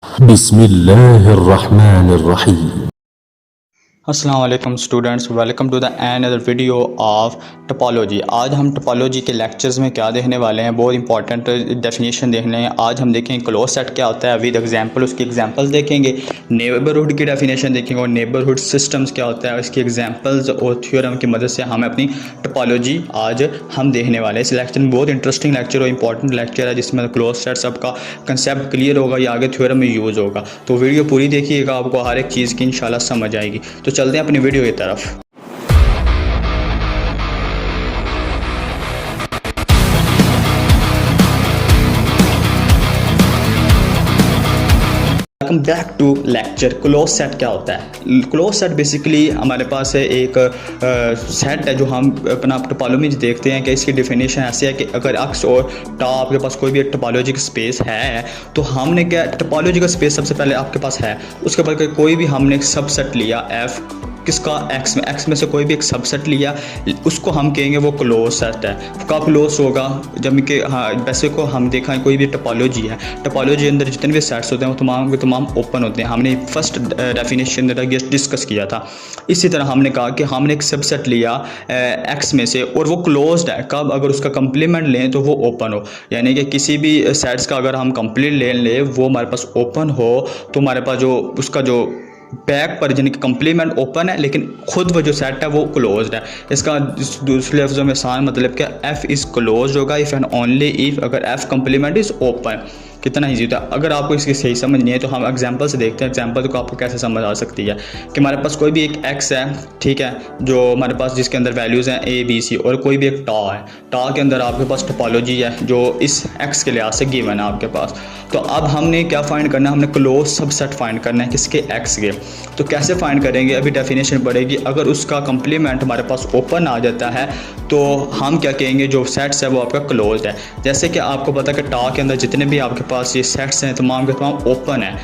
बिस्मिल्लाहिर्रहमानिर्रहीम। अस्सलाम वालेकुम students, welcome to the another video of topology. आज हम टोपोलॉजी के लेक्चर्स में क्या देखने वाले हैं, बहुत इंपॉर्टेंट डेफिनेशन देखने हैं। आज हम देखेंगे क्लोज सेट क्या होता है विद एग्जांपल, उसकी एग्जांपल्स देखेंगे। नेबरहुड की डेफिनेशन देखेंगे और नेबरहुड सिस्टम्स क्या होता है, इसकी एग्जांपल्स और थ्योरम की मदद से हम अपनी टोपोलॉजी आज हम देखने वाले हैं। इस लेक्चर में बहुत इंटरेस्टिंग लेक्चर और इंपॉर्टेंट लेक्चर है, जिसमें क्लोज सेट सबका कंसेप्ट क्लियर होगा, या आगे थ्योरम में यूज़ होगा। तो वीडियो पूरी देखिएगा, आपको हर एक चीज़ की इंशाल्लाह समझ आएगी। तो चलते हैं अपनी वीडियो की तरफ। Welcome back to lecture. Close set क्या होता है? क्लोज सेट बेसिकली हमारे पास है एक सेट है जो हम अपना टोपोलॉजी में देखते हैं कि इसकी डेफिनेशन ऐसे है कि अगर एक्स और टा आपके पास कोई भी एक टोपोलॉजिकल स्पेस है, तो हमने क्या टोपोलॉजिकल स्पेस सबसे पहले आपके पास है, उसके बाद कोई भी हमने एक सबसेट लिया एफ किसका, एक्स में से कोई भी एक सबसेट लिया, उसको हम कहेंगे वो क्लोज सेट है। कब क्लोज होगा? जब कि हाँ, वैसे को हम देखा है कोई भी टोपोलॉजी है, टोपोलॉजी के अंदर जितने भी सेट्स होते हैं वो तमाम के तमाम ओपन होते हैं। हमने फर्स्ट डेफिनेशन डिस्कस किया था। इसी तरह हमने कहा कि हमने एक सबसेट लिया एक्स में से और वो क्लोज्ड है। कब? अगर उसका कंप्लीमेंट लें तो वो ओपन हो, यानी कि किसी भी सेट्स का अगर हम कंप्लीट ले लें वो हमारे पास ओपन हो, तो हमारे पास जो उसका जो बैक पर यानी कि कंप्लीमेंट ओपन है, लेकिन खुद वो जो सेट है वो क्लोज्ड है। इसका दूसरे लफ्ज़ों में आसान मतलब क्या, एफ इज़ क्लोज्ड होगा इफ़ एंड ओनली इफ़ अगर एफ कंप्लीमेंट इज़ ओपन। कितना ईजी था। अगर आपको इसकी सही समझ नहीं है तो हम एग्जांपल से देखते हैं। एग्जांपल को आपको कैसे समझ आ सकती है कि हमारे पास कोई भी एक एक्स है, ठीक है, जो हमारे पास जिसके अंदर वैल्यूज़ हैं ए बी सी, और कोई भी एक टा है। टा के अंदर आपके पास टोपोलॉजी है जो इस एक्स के लिहाज से गिवन है आपके पास। तो अब हमने क्या फाइंड करना है? हमने क्लोज सबसेट फाइंड करना है किसके, एक्स के। तो कैसे फाइंड करेंगे? अभी डेफिनेशन पड़ेगी। अगर उसका कंप्लीमेंट हमारे पास ओपन आ जाता है तो हम क्या कहेंगे, जो सेट्स है वो आपका क्लोज्ड है। जैसे कि आपको पता है कि टा के अंदर जितने भी आपके पास ये सेट्स हैं तमाम के तमाम ओपन है,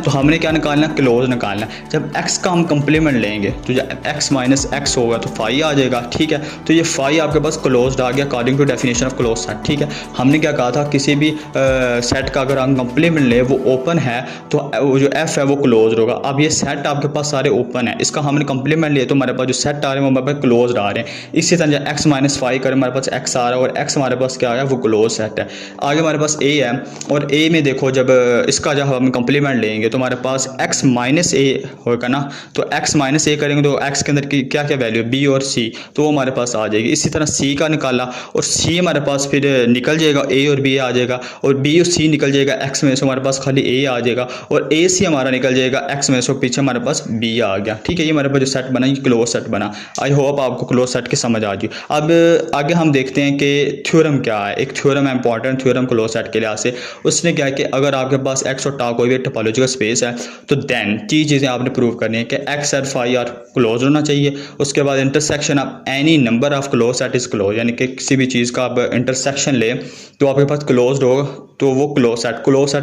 तो हमने क्या निकालना है? क्लोज निकालना है। जब एक्स का हम कंप्लीमेंट लेंगे तो जब एक्स माइनस एक्स होगा तो फाई आ जाएगा, ठीक है। तो ये फाई आपके पास क्लोज्ड आ गया according to definition of close set, ठीक है। हमने क्या कहा था, किसी भी सेट का अगर हम कंप्लीमेंट ले वो ओपन है तो वो जो एफ है वो क्लोज होगा। अब ये सेट आपके पास सारे ओपन है, इसका हमने कंप्लीमेंट लिया तो हमारे पास जो सेट आ रहे हैं वो हमारे पास क्लोज आ रहे हैं। इसी तरह जब एक्स माइनस फाइव करें हमारे पास एक्स आ रहा है और एक्स हमारे पास क्या आया, वो क्लोज सेट है। आगे हमारे पास ए है और ए में देखो जब इसका जब हम कंप्लीमेंट लेंगे तो हमारे पास एक्स माइनस ए होगा ना, तो एक्स माइनस ए करेंगे तो एक्स के अंदर की क्या क्या वैल्यू बी और सी, तो वो हमारे पास आ जाएगी। इसी तरह सी का निकाला और सी हमारे पास फिर निकल जाएगा, ए और बी आ जाएगा, और बी और सी निकल जाएगा, एक्स में से हमारे पास खाली ए आ जाएगा, और ए सी हमारा निकल जाएगा, एक्स में से पीछे हमारे पास बी आ गया, ठीक है। ये हमारे पास जो सेट बना ये क्लोज सेट बना। आई होप आपको क्लोज सेट की समझ आ गई। अब आगे हम देखते हैं कि थ्योरम क्या है। एक थ्योरम है इंपॉर्टेंट थ्योरम क्लोज सेट के लिहाज से। उसने क्या है कि अगर आपके पास एक्स और टा कोई भी टोपोलॉजिकल स्पेस है तो देन तीन चीज़ें आपने प्रूव करनी है कि एक्स और फाई आर क्लोज होना चाहिए। उसके बाद intersection of any number of close set is close, यानी कि किसी भी चीज़ का आप इंटरसेक्शन ले तो आपके पास क्लोज्ड होगा तो वो क्लोज सेट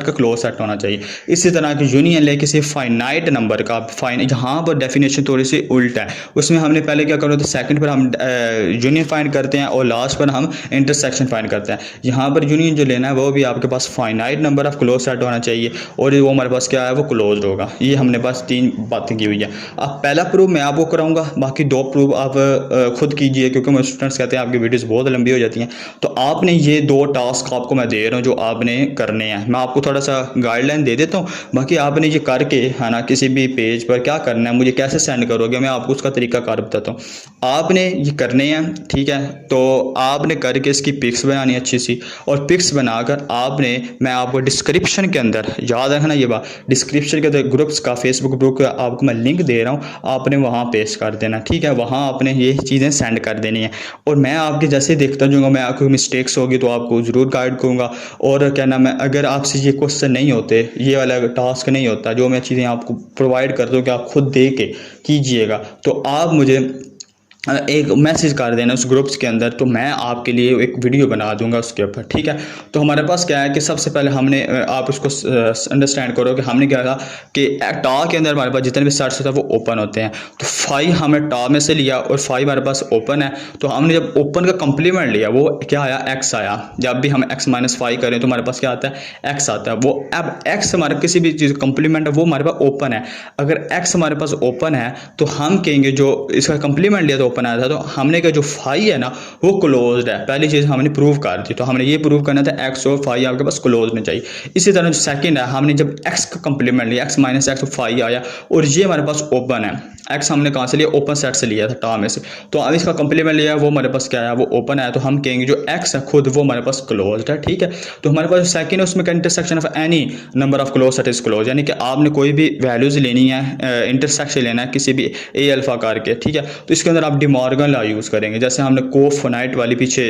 का क्लोज सेट होना चाहिए। इसी तरह की यूनियन ले किसी फाइनाइट नंबर का, जहाँ पर डेफिनेशन थोड़ी सी उल्टा है। उसमें हमने पहले क्या करो तो सेकंड पर हम यूनियन फाइंड करते हैं और लास्ट पर हम इंटरसेक्शन फाइंड करते हैं। यहाँ पर यूनियन जो लेना है वो भी आपके पास finite number of close set होना चाहिए और वो हमारे पास क्या है, वो क्लोज होगा। ये हमने बस तीन बातें की हुई है। अब पहला प्रूफ मैं आपको कराऊंगा, बाकी दो प्रूफ आप खुद कीजिए, क्योंकि मेरे स्टूडेंट्स कहते हैं आपकी वीडियोस बहुत लंबी हो जाती हैं। तो आपने ये दो टास्क आपको मैं दे रहा हूँ जो आपने करने हैं। मैं आपको थोड़ा सा गाइडलाइन दे देता हूँ, बाकी आपने ये करके है ना किसी भी पेज पर क्या करना है, मुझे कैसे सेंड करोगे, मैं आपको उसका तरीका कार बताता हूँ। आपने ये करने हैं, ठीक है। तो आपने करके इसकी पिक्स बनानी अच्छी सी, और पिक्स बनाकर आपने, मैं आपको डिस्क्रिप्शन के अंदर, याद रखना ये बात, डिस्क्रिप्शन के अंदर ग्रुप्स का, फेसबुक ग्रुप का आपको मैं लिंक दे रहा हूँ, आपने वहाँ पेस्ट कर देना, ठीक है। वहाँ आपने ये चीज़ें सेंड कर देनी है और मैं आपके जैसे देखता जाऊँगा, मैं आपको मिस्टेक्स होगी तो आपको ज़रूर गाइड करूँगा। और क्या नाम है, अगर आपसे ये क्वेश्चन नहीं होते, ये वाला टास्क नहीं होता, जो मैं चीज़ें आपको प्रोवाइड करता हूँ कि आप खुद दे के कीजिएगा, तो आप मुझे एक मैसेज कर देना उस ग्रुप्स के अंदर, तो मैं आपके लिए एक वीडियो बना दूंगा उसके ऊपर, ठीक है। तो हमारे पास क्या है कि सबसे पहले हमने आप उसको अंडरस्टैंड करो कि हमने क्या कहा कि टा के अंदर हमारे पास जितने भी सेट्स होते हैं वो ओपन होते हैं। तो 5 हमें टा में से लिया और 5 हमारे पास ओपन है, तो हमने जब ओपन का कंप्लीमेंट लिया वो क्या आया, एक्स आया। जब भी हम x-5 करें तो हमारे पास क्या आता है, एक्स आता है। वो अब एक्स हमारे किसी भी चीज़ कंप्लीमेंट है वो हमारे पास ओपन है। अगर एक्स हमारे पास ओपन है तो हम कहेंगे जो इसका कंप्लीमेंट लिया तो ओपन आया था, तो हमने कहा जो 5 है ना वो क्लोज्ड है। पहली चीज़ हमने प्रूव कर दी, तो हमने ये प्रूव करना था एक्स और 5 आपके पास क्लोज में चाहिए। इसी तरह जो सेकंड है, हमने जब एक्स का कंप्लीमेंट लिया x-x तो 5 आया और ये हमारे पास ओपन है। एक्स हमने कहाँ से लिया, ओपन सेट से लिया था, टा में से। तो अब इसका कंप्लीमेंट लिया वो हमारे पास क्या है, वो ओपन है। तो हम कहेंगे जो एक्स है खुद वो हमारे पास क्लोज्ड है, ठीक है। तो हमारे पास सेकंड है उसमें का intersection of any number of close set is close, यानी कि आपने कोई भी वैल्यूज लेनी है, इंटरसेक्शन लेना है किसी भी ए अल्फा करके, ठीक है। तो इसके अंदर आप डिमॉर्गन लॉ यूज़ करेंगे। जैसे हमने कोफिनाइट वाली पीछे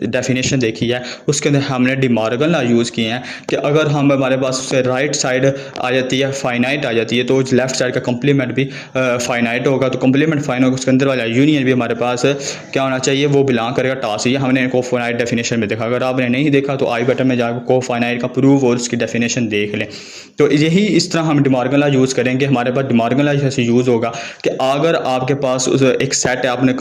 डेफिनेशन देखी है, उसके अंदर हमने डिमॉर्गन लॉ यूज़ किए हैं कि अगर हम हमारे पास उससे राइट साइड आ जाती है, फाइनाइट आ जाती है, तो लेफ्ट साइड का कंप्लीमेंट भी फाइनाइट होगा। तो कंप्लीमेंट फाइन होगा, उसके अंदर वाला यूनियन भी हमारे पास क्या होना चाहिए, वो बिलोंग करेगा टा से। ये हमने कोफिनाइट डेफिनेशन में देखा। अगर आपने नहीं देखा तो आई बटन में जाकर कोफिनाइट का प्रूफ और उसकी डेफिनेशन देख लें। तो यही इस तरह हम डिमॉर्गन लॉ यूज़ करेंगे। हमारे पास डिमॉर्गन लॉ जैसे यूज़ होगा कि अगर आपके पास एक सेट है, आपने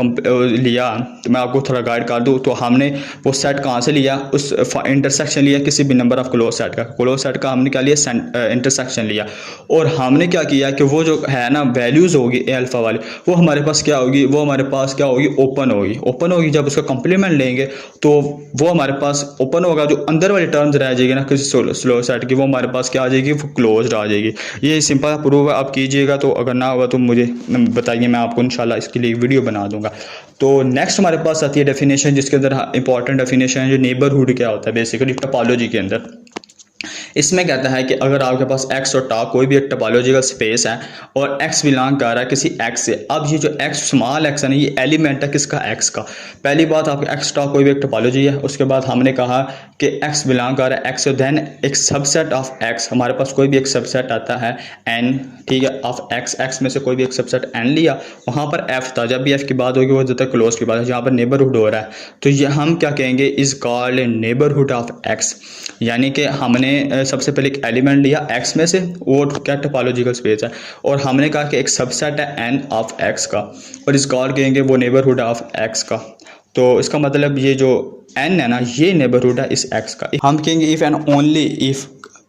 लिया, तो मैं आपको थोड़ा गाइड कर दूँ। तो हमने वो सेट कहाँ से लिया, उस इंटरसेक्शन लिया किसी भी नंबर ऑफ क्लोज सेट का। क्लोज सेट का हमने क्या लिया, इंटरसेक्शन लिया। और हमने क्या किया कि वो जो है ना वैल्यूज़ होगी ए अल्फा वाली, वो हमारे पास क्या होगी, वो हमारे पास क्या होगी, ओपन होगी। ओपन होगी जब उसका कंप्लीमेंट लेंगे तो वो हमारे पास ओपन होगा। जो अंदर वाली टर्म्स रह जाएगी ना किसी स्लो सेट की, वो हमारे पास क्या आ जाएगी, वो क्लोज्ड आ जाएगी। ये सिंपल प्रूफ आप कीजिएगा। तो अगर ना हुआ तो मुझे बताइए, मैं आपको इंशाल्लाह इसके लिए वीडियो बना दूंगा। तो नेक्स्ट हमारे पास आती है डेफिनेशन, जिसके अंदर इंपॉर्टेंट डेफिनेशन है जो नेबरहुड क्या होता है बेसिकली टोपोलॉजी के अंदर। इसमें कहता है कि अगर आपके पास एक्स और टा कोई भी एक टोपोलॉजिकल स्पेस है और एक्स बिलोंग कर रहा है किसी एक्स से। अब ये जो एक्स स्मॉल एक्स है ना, ये एलिमेंट है किसका, एक्स का। पहली बात आपके एक्स टा कोई भी एक टोपोलॉजी है। उसके बाद हमने कहा कि एक्स बिलोंग कर रहा है एक्स से, देन एक सबसेट ऑफ एक्स, हमारे पास कोई भी एक सबसेट आता है एन, ठीक है, ऑफ एक्स। एक्स में से कोई भी एक सबसेट एन लिया, वहाँ पर एफ था। जब भी एफ की बात होगी वो ज़्यादा क्लोज की बात है, जहाँ पर नेबरहुड हो रहा है। तो ये हम क्या कहेंगे, is called neighbourhood of x. यानी कि हमने सबसे पहले एक एलिमेंट लिया एक्स में से, वो क्या टोपोलॉजिकल स्पेस है, और हमने कहा कि एक सबसेट है एन ऑफ एक्स का, और इस कॉल कहेंगे वो नेबरहुड ऑफ एक्स का। तो इसका मतलब ये जो एन है ना, ये नेबरहुड है इस एक्स का। हम कहेंगे if and only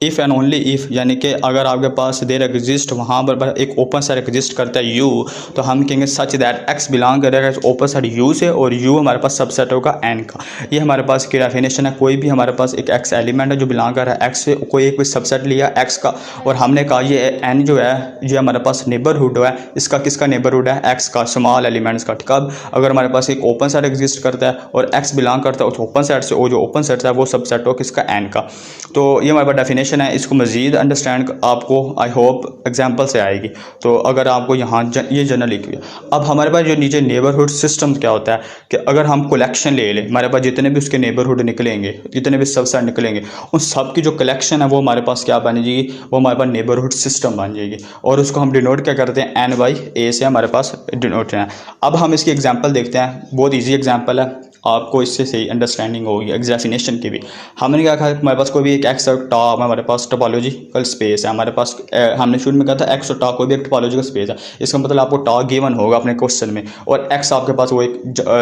if and only if, यानी कि अगर आपके पास देर एग्जिस्ट, वहाँ पर एक ओपन सेट एग्जिस्ट करता है यू, तो हम कहेंगे सच दैट एक्स बिलोंग करेगा ओपन सेट यू से, और यू हमारे पास सबसेट होगा एन का। ये हमारे पास की डेफिनेशन है। कोई भी हमारे पास एक एक्स एलिमेंट है जो बिलोंग कर रहा है एक्स से, कोई एक सबसेट लिया एक्स का, और हमने कहा ये एन जो है ये हमारे पास नेबरहुड है। इसका किसका नेबरहुड है, एक्स का, स्मॉल एलिमेंट्स का। कब, अगर हमारे पास एक ओपन सेट एग्जिस्ट करता है और एक्स बिलोंग करता है उस ओपन सेट से, वो जो ओपन सेट है वो सबसेट हो किसका, एन का। तो ये हमारे पास डेफिनेशन है। इसको मज़ीद अंडरस्टैंड आपको आई होप एग्जांपल से आएगी। तो अगर आपको यहाँ ये जनरल लिखी है। अब हमारे पास जो नीचे नेबरहुड सिस्टम क्या होता है कि अगर हम कलेक्शन ले लें, हमारे पास जितने भी उसके नेबरहुड निकलेंगे, जितने भी सबसेट निकलेंगे, उन सब की जो कलेक्शन है वो हमारे पास क्या बन जाएगी, वो हमारे पास नेबरहुड सिस्टम बन जाएगी। और उसको हम डिनोट क्या करते हैं, एन बाई ए से हमारे पास डिनोट है। अब हम इसकी एग्जाम्पल देखते हैं। बहुत ईजी एग्जाम्पल है, आपको इससे सही अंडरस्टैंडिंग होगी एग्जामिनेशन की भी। हमने क्या कहा, हमारे पास कोई भी एक एक्स और टा, हमारे पास टोपोलॉजिकल स्पेस है। हमारे पास हमने शुरू में कहा था एक्स और टा कोई भी एक टोपोलॉजिकल स्पेस है। इसका मतलब आपको टा गिवन होगा अपने क्वेश्चन में, और एक्स आपके पास वो एक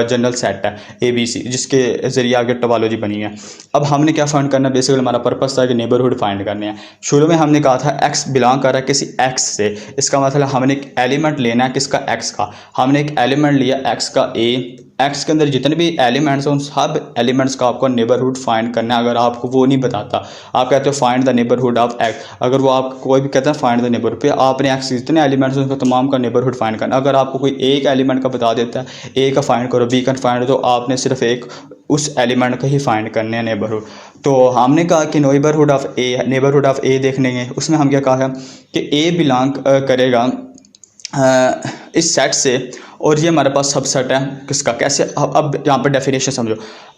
जनरल सेट है ए बी सी, जिसके जरिए आगे टोपोलॉजी बनी है। अब हमने क्या फाइंड करना है, बेसिकली हमारा पर्पस था कि नेबरहुड फाइंड करने हैं। शुरू में हमने कहा था एक्स बिलोंग कर रहा है किसी एक्स से। इसका मतलब हमने एक एलिमेंट लेना है किसका, एक्स का। हमने एक एलिमेंट लिया एक्स का ए, एक्स के अंदर जितने भी एलिमेंट्स हैं उन सब एलिमेंट्स का आपको नेबरहुड फाइंड करना है। अगर आपको वो नहीं बताता, आप कहते हो find the neighbourhood of x, अगर वो आपको कोई भी कहता है फाइंड द नेबरहुड, पे आपने एक्स जितने एलिमेंट्स हैं उनका तमाम का नेबरहुड फाइंड करना। अगर आपको कोई एक एलिमेंट का बता देता है, ए का फाइंड करो, बी का फाइंड, तो आपने सिर्फ एक उस एलिमेंट का ही फाइंड करने हैं नेबरहुड। तो हमने कहा कि neighbourhood of a, neighbourhood of a देखने हैं। उसमें हम क्या कहा है कि ए बिलोंग करेगा इस सेट से, और ये हमारे पास सबसेट है किसका, कैसे। अब यहाँ पर डेफिनेशन समझो।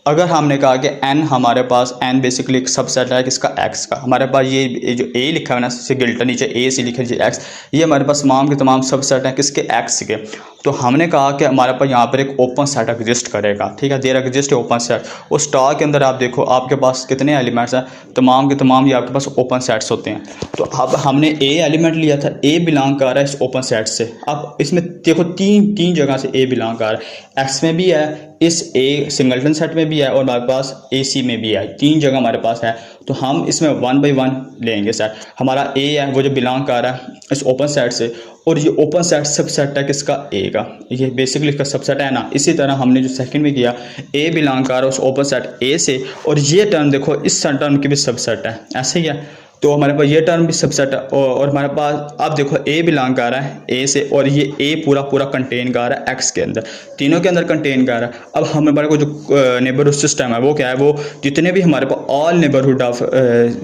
अगर हमने कहा कि n हमारे पास n बेसिकली एक सबसेट है किसका, x का। हमारे पास ये जो a लिखा है ना, से गिल्टा नीचे a से लिखा है x, ये हमारे पास तमाम के तमाम सबसेट हैं किसके, x के। तो हमने कहा कि हमारे पास यहाँ पर एक ओपन सेट एग्जिस्ट करेगा, ठीक है, देयर एग्जिस्ट ओपन सेट। उस स्टार के अंदर आप देखो आपके पास कितने एलिमेंट्स हैं, तमाम के तमाम ये आपके पास ओपन सेट्स होते हैं। तो अब हमने a एलिमेंट लिया था, a बिलोंग कर रहा है इस ओपन सेट से। अब इसमें देखो तीन जगह से a बिलोंग कर रहा है, x में भी है, इस a सिंगलटन सेट में भी है, और हमारे पास AC में भी है, 3 जगह हमारे पास है। तो हम इसमें 1 बाई 1 लेंगे सेट। हमारा A है वो जो बिलोंग कर रहा है इस ओपन सेट से, और ये ओपन सेट सबसेट है किसका, A का। ये बेसिकली इसका सबसेट है ना। इसी तरह हमने जो सेकंड में किया, A बिलोंग कर रहा है उस ओपन सेट A से, और ये टर्म देखो इस टर्म की भी सबसेट है, ऐसे ही है। तो हमारे पास ये टर्म भी सबसेट है, और हमारे पास अब देखो A बिलोंग कर रहा है A से, और ये A पूरा कंटेन कर रहा है X के अंदर, तीनों के अंदर कंटेन कर रहा है। अब हमारे को जो नेबरहुड सिस्टम है वो क्या है, वो जितने भी हमारे पास ऑल नेबरहुड ऑफ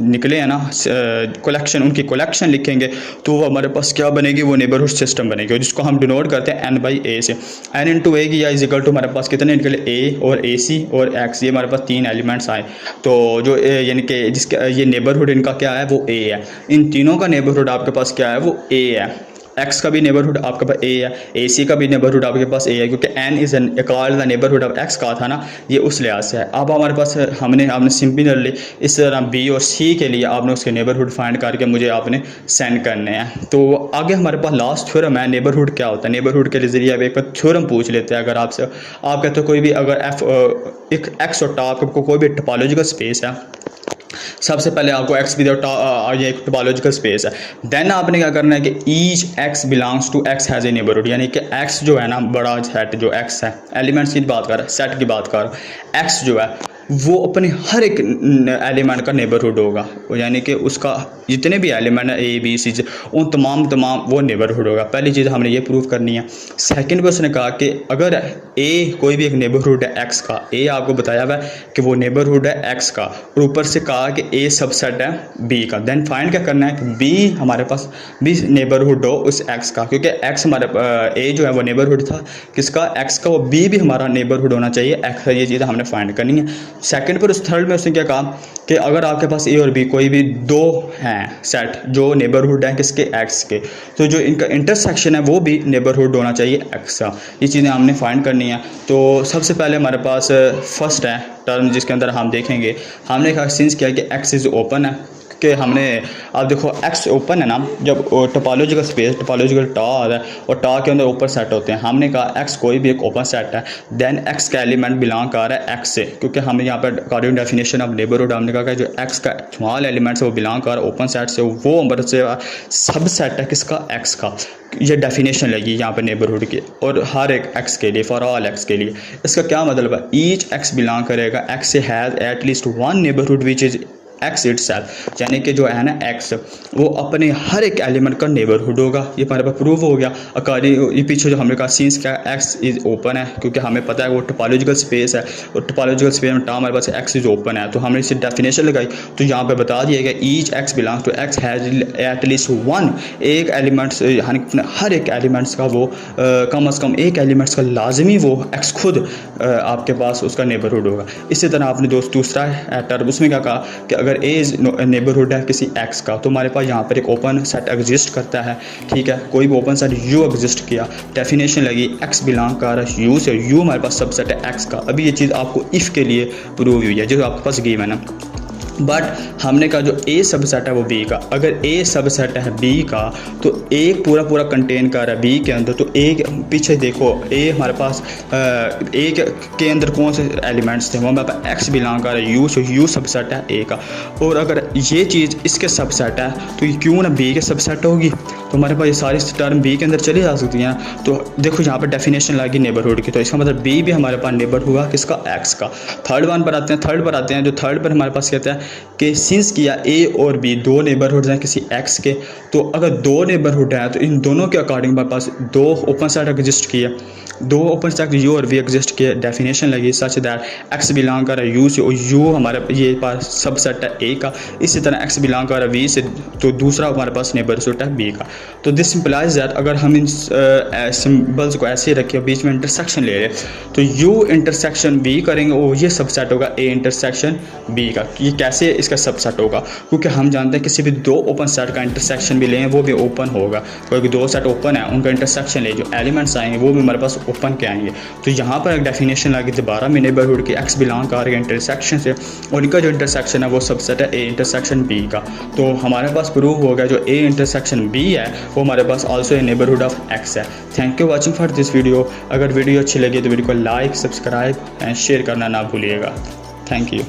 निकले हैं ना कलेक्शन, उनकी कलेक्शन लिखेंगे तो वो हमारे पास क्या बनेगी, वो नेबरहुड सिस्टम बनेगी, जिसको हम डिनोट करते हैं n/a से। n × a की इज इक्वल टू हमारे पास कितने निकले, A और AC और X, ये हमारे पास 3 एलिमेंट्स आए। तो जो यानी कि जिसका ये नेबरहुड इनका क्या है, वो A है। इन तीनों का नेबरहुड आपके पास क्या है, वो A है। X का भी नेबरहुड आपके पास A है, AC का भी नेबरहुड आपके पास A है, क्योंकि n is called the neighbourhood of X कहा था ना, ये उस लिहाज से है। अब हमारे पास आपने सिंपली इस तरह B और C के लिए आपने उसके नेबरहुड फाइंड करके मुझे आपने सेंड करने हैं। तो आगे हमारे पास लास्ट थ्योरम है, नेबरहुड क्या होता है। नेबरहुड के जरिए अब एक थ्योरम पूछ लेते हैं। अगर आपसे आप कहते हो कोई भी अगर एक X और आपको कोई भी टोपोलॉजिकल स्पेस है, सबसे पहले आपको X भी ये एक टोपोलॉजिकल स्पेस है। देन आपने क्या करना है कि each X belongs to X has a neighbourhood, यानी कि X जो है ना, बड़ा सेट जो X है, एलिमेंट्स की बात कर रहा है, सेट की बात कर रहा है, X जो है वो अपने हर एक एलिमेंट का नेबरहुड होगा, यानी कि उसका जितने भी एलिमेंट है A B C उन तमाम वो नेबरहुड होगा। पहली चीज़ हमने ये प्रूव करनी है। सेकंड पे उसने कहा कि अगर A कोई भी एक नेबरहुड है X का, A आपको बताया हुआ है कि वो नेबरहुड है X का, और ऊपर से कहा कि A सबसेट है B का। देन फाइंड क्या करना है कि B हमारे पास भी नेबरहुड हो उस X का, क्योंकि X हमारे A जो है वो नेबरहुड था किसका, X का, वो B भी हमारा नेबरहुड होना चाहिए X का। ये चीज़ हमने फाइंड करनी है। सेकंड पर उस थर्ड में उसने क्या कहा कि अगर आपके पास A और B कोई भी 2 हैं सेट जो नेबरहुड है किसके, X के, तो जो इनका इंटरसेक्शन है वो भी नेबरहुड होना चाहिए X का। ये चीज़ें हमने फाइंड करनी है। तो सबसे पहले हमारे पास फर्स्ट है टर्म जिसके अंदर हम देखेंगे, हमने कहा सिंस किया कि X इज़ ओपन है, कि हमने अब देखो X ओपन है ना, जब टोपोलॉजिकल स्पेस टोपोलॉजिकल टा आता है और टा के अंदर ऊपर सेट होते हैं। हमने कहा X कोई भी एक ओपन सेट है, देन X का एलिमेंट बिलोंग कर रहा है X से, क्योंकि हमें यहाँ पर अकॉर्डिंग डेफिनेशन ऑफ नेबरहुड हमने कहा कि जो X का स्मॉल एलिमेंट है वो बिलोंग कर रहा है ओपन सेट से, वो हमारे से सब सेट है किसका, X का। ये डेफिनेशन लगी यहाँ पर नेबरहुड की, और हर एक X के लिए, फॉर ऑल X के लिए। इसका क्या मतलब है, ईच X बिलोंग करेगा X से has at least one neighbourhood which is X itself, यानी कि जो है ना X वो अपने हर एक एलिमेंट का नेबरहुड होगा। ये हमारे पास प्रूव हो गया अकॉर्डिंग, ये पीछे जो हमने कहा सीन्स क्या X इज़ ओपन है, क्योंकि हमें पता है वो टोपोलॉजिकल स्पेस है, और टोपोलॉजिकल स्पेस में टर्म हमारे पास X इज़ ओपन है। तो हमने इससे डेफिनेशन लगाई, तो यहाँ पे बता दिया गया each X belongs to X has at least one, एक एलिमेंट्स यानी हर एक एलिमेंट्स का वो कम अज़ कम एक एलिमेंट्स का लाजमी वो X खुद आपके पास उसका नेबरहुड होगा। इसी तरह आपने दूसरा टर्म उसमें क्या कहा कि अगर A इज़ नेबरहुड है किसी X का, तो हमारे पास यहाँ पर एक ओपन सेट एग्जिस्ट करता है, ठीक है। कोई भी ओपन सेट U एग्जिस्ट किया, डेफिनेशन लगी X बिलोंग कर रहा है U से, U हमारे पास सबसेट है X का। अभी ये चीज़ आपको इफ़ के लिए प्रूव हुई है जो आपके पास गेम है ना। बट हमने कहा जो A सबसेट है वो B का, अगर A सबसेट है B का तो एक पूरा कंटेन कर रहा है B के अंदर, तो एक पीछे देखो A हमारे पास A के अंदर कौन से एलिमेंट्स थे, वो हमारे पास X बिलोंग कर रहा है U से, U सबसेट है A का। और अगर ये चीज़ इसके सबसेट है तो ये क्यों ना B के सबसेट होगी, तो हमारे पास ये सारी टर्म B के अंदर चली जा सकती हैं। तो देखो यहाँ पर डेफिनेशन लगी नेबरहुड की, तो इसका मतलब B भी हमारे पास नेबर हुआ किसका, X का। थर्ड पर आते हैं, जो थर्ड पर हमारे पास कहते हैं कि सिंस किया A और B 2 नेबरहुड हैं किसी X के, तो अगर 2 नेबरहुड हैं तो इन दोनों के अकॉर्डिंग हमारे पास 2 ओपन सेट एग्जिस्ट किए, 2 ओपन सेट U और V एग्जिस्ट किए। डेफिनेशन लगी सच दैट X बिलोंग कर रहा है U से, और U हमारे ये पास सबसेट है A का। इसी तरह X बिलोंग कर रहा है V से, तो दूसरा हमारे पास नेबरहुड है B का। तो दिस सिंपलाइज दैट अगर हम इन सिंबल्स को ऐसे रखें बीच में इंटरसेक्शन ले लें तो यू इंटरसेक्शन बी करेंगे और ये सबसेट होगा ए इंटरसेक्शन बी का। ये कैसे इसका सबसेट होगा, क्योंकि हम जानते हैं किसी भी दो ओपन सेट का इंटरसेक्शन भी लें वो भी ओपन होगा। क्योंकि दो सेट ओपन है उनका इंटरसेक्शन ले जो एलिमेंट्स आएंगे वो भी हमारे पास ओपन के आएंगे। तो यहाँ पर एक डेफिनेशन लगी दोबारा में नेबरहुड की एक्स बिलोंग कर रही है इंटरसेक्शन से और इनका जो इंटरसेक्शन है वो सबसेट है ए इंटरसेक्शन बी का। तो हमारे पास प्रूव हो गया जो ए इंटरसेक्शन बी है वो हमारे पास also a neighbourhood of x है। Thank you watching for this video. अगर वीडियो अच्छी लगी तो वीडियो को लाइक, सब्सक्राइब एंड शेयर करना ना भूलिएगा। Thank you.